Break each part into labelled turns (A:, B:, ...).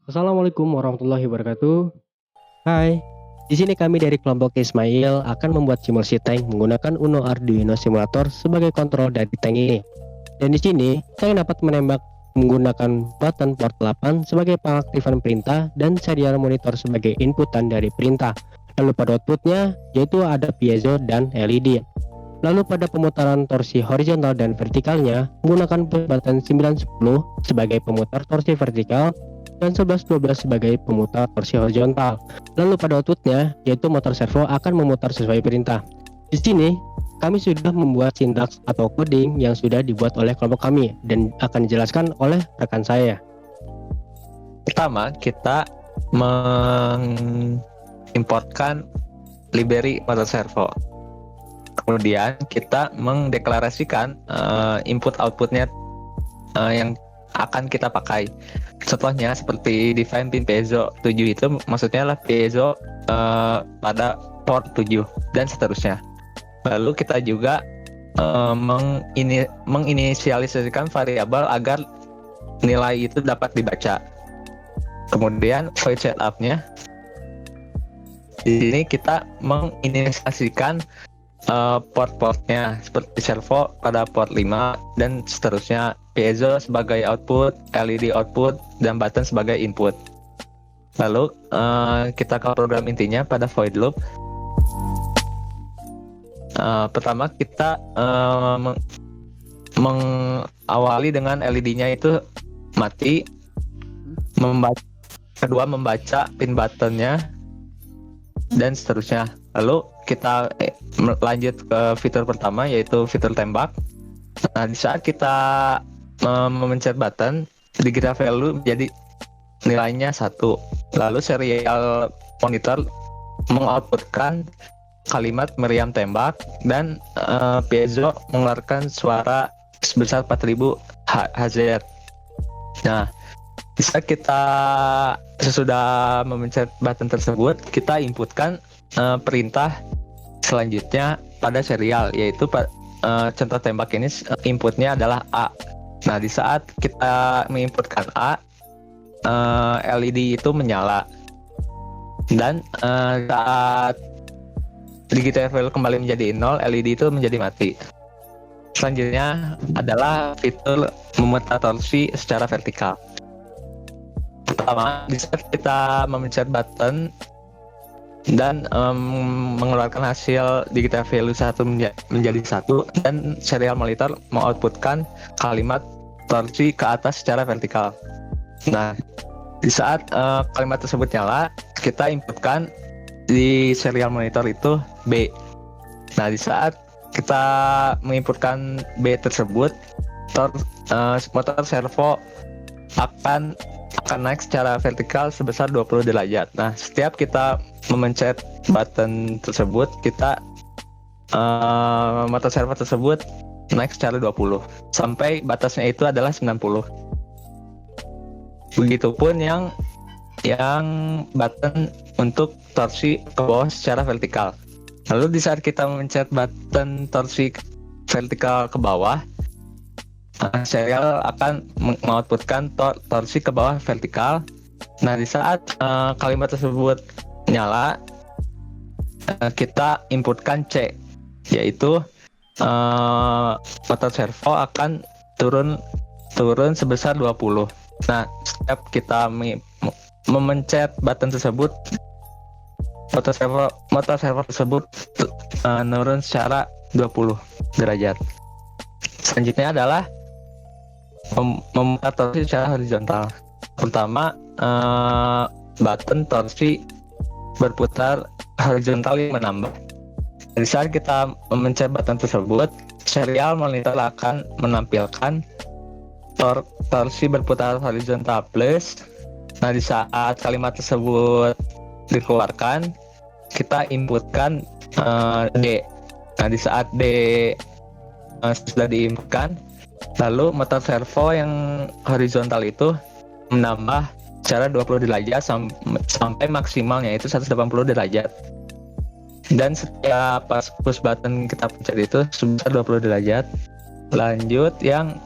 A: Assalamualaikum warahmatullahi wabarakatuh. Hai, di sini kami dari kelompok Ismail akan membuat simulasi tank menggunakan Uno Arduino Simulator sebagai kontrol dari tank ini. Dan di sini, tank dapat menembak menggunakan button port 8 sebagai pengaktifan perintah dan serial monitor sebagai inputan dari perintah. Lalu pada outputnya, yaitu ada piezo dan LED. Lalu pada pemutaran torsi horizontal dan vertikalnya, menggunakan button 910 sebagai pemutar torsi vertikal dan 1112 sebagai pemutar torsi horizontal. Lalu pada outputnya, yaitu motor servo akan memutar sesuai perintah. Di sini, kami sudah membuat sintaks atau coding yang sudah dibuat oleh kelompok kami dan akan dijelaskan oleh rekan saya.
B: Pertama, kita mengimportkan library motor servo. Kemudian kita mendeklarasikan input-outputnya yang akan kita pakai. Contohnya seperti define pin piezo 7 itu maksudnya lah piezo pada port 7 dan seterusnya. Lalu kita juga menginisialisasikan variabel agar nilai itu dapat dibaca. Kemudian void setup-nya di sini kita menginisialisasikan port-portnya seperti servo pada port 5 dan seterusnya, piezo sebagai output, LED output, dan button sebagai input. Lalu kita ke program intinya pada void loop. Pertama kita mengawali dengan LED-nya itu mati, kedua membaca pin buttonnya, dan seterusnya. Lalu kita lanjut ke fitur pertama, yaitu fitur tembak. Nah, di saat kita memencet button, digital value menjadi nilainya 1. Lalu serial monitor mengoutputkan kalimat meriam tembak dan piezo mengeluarkan suara sebesar 4000 Hz. Nah, bisa kita sesudah memencet button tersebut, kita inputkan perintah selanjutnya pada serial, yaitu contoh tembak ini inputnya adalah A. Nah, di saat kita menginputkan A, LED itu menyala, dan saat digital value kembali menjadi 0, LED itu menjadi mati. Selanjutnya adalah fitur memutar torsi secara vertikal. Pertama, di saat kita memencet button dan mengeluarkan hasil digital value 1 menjadi 1, dan serial monitor mengoutputkan kalimat torsi ke atas secara vertikal. Nah, di saat kalimat tersebut nyala, kita inputkan di serial monitor itu B. Nah, di saat kita menginputkan B tersebut, motor servo akan naik secara vertikal sebesar 20 derajat. Nah, setiap kita memencet button tersebut, kita motor servo tersebut naik secara 20 sampai batasnya itu adalah 90. Begitupun yang button untuk torsi ke bawah secara vertikal. Lalu di saat kita memencet button torsi vertikal ke bawah, serial akan mengoutputkan torsi ke bawah vertikal. Nah, di saat kalimat tersebut nyala, kita inputkan C, yaitu motor servo akan turun sebesar 20. Nah, setiap kita memencet button tersebut, motor servo tersebut turun secara 20 derajat. Selanjutnya adalah memutar torsi secara horizontal. Pertama, button torsi berputar horizontal yang menambah. Di saat kita memencet button tersebut, serial monitor akan menampilkan torsi berputar horizontal plus. Nah, di saat kalimat tersebut dikeluarkan, kita inputkan D. Nah, di saat D sudah diinputkan, lalu motor servo yang horizontal itu menambah secara 20 derajat sampai maksimalnya itu 180 derajat. Dan setiap pas push button kita pencet itu sebesar 20 derajat. Lanjut yang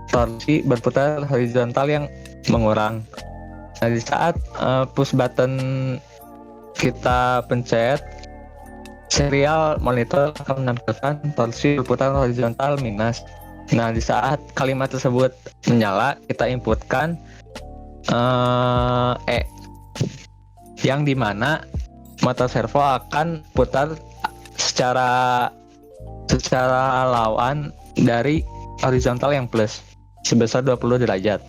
B: torsi berputar horizontal yang mengurang. Nah, di saat push button kita pencet, serial monitor akan menampilkan torsi berputar horizontal minus. Nah, di saat kalimat tersebut menyala, kita inputkan yang dimana motor servo akan putar secara lawan dari horizontal yang plus sebesar 20 derajat.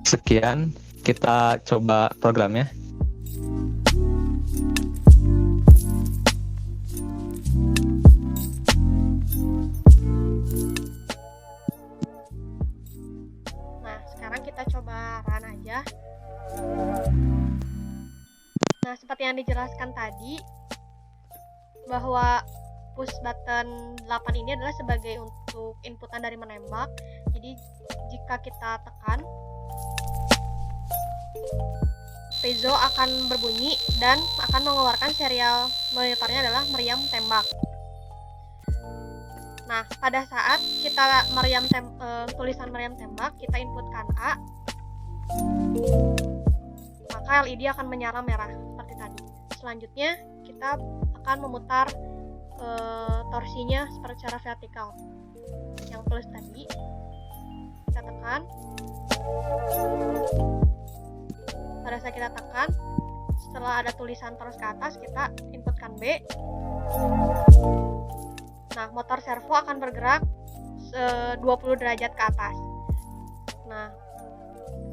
B: Sekian, kita coba programnya.
C: Nah, sekarang kita coba run aja. Nah, seperti yang dijelaskan tadi, bahwa push button 8 ini adalah sebagai untuk inputan dari menembak. Jadi, jika kita tekan, piezo akan berbunyi dan akan mengeluarkan serial monitornya adalah meriam tembak. Nah, pada saat kita tulisan meriam tembak, kita inputkan A, maka LED akan menyala merah seperti tadi. Selanjutnya, kita akan memutar torsinya secara vertikal. Yang plus tadi, kita tekan. Pada saat kita tekan, setelah ada tulisan terus ke atas, kita inputkan B. Nah, motor servo akan bergerak 20 derajat ke atas. Nah,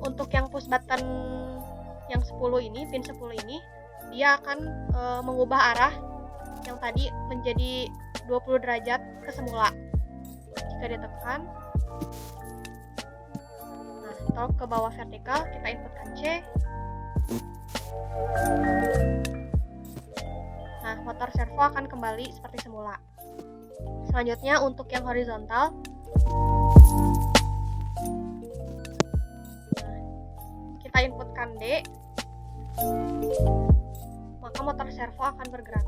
C: untuk yang push button yang 10 ini, pin 10 ini, dia akan mengubah arah yang tadi menjadi 20 derajat ke semula. Jika ditekan, nah, torque ke bawah vertikal, kita inputkan C. Nah, motor servo akan kembali seperti semula. Selanjutnya untuk yang horizontal, nah, kita inputkan D, maka motor servo akan bergerak.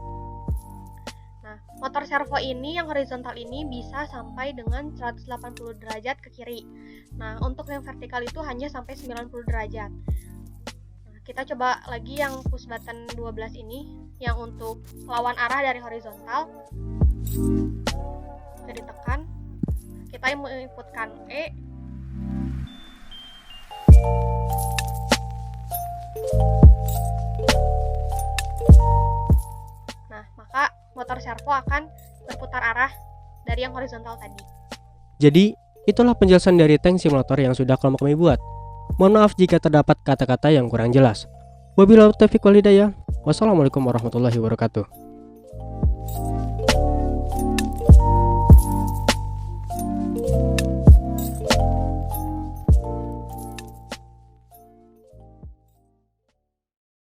C: Nah, motor servo ini yang horizontal ini bisa sampai dengan 180 derajat ke kiri. Nah, untuk yang vertikal itu hanya sampai 90 derajat. Nah, kita coba lagi yang push button 12 ini, yang untuk lawan arah dari horizontal. Kita ditekan, kita menginputkan E. Nah, maka motor servo akan berputar arah dari yang horizontal tadi.
A: Jadi, itulah penjelasan dari tank simulator yang sudah kelompok kami buat. Mohon maaf jika terdapat kata-kata yang kurang jelas. Wabillahi taufiq wal hidayah. Wassalamualaikum warahmatullahi wabarakatuh.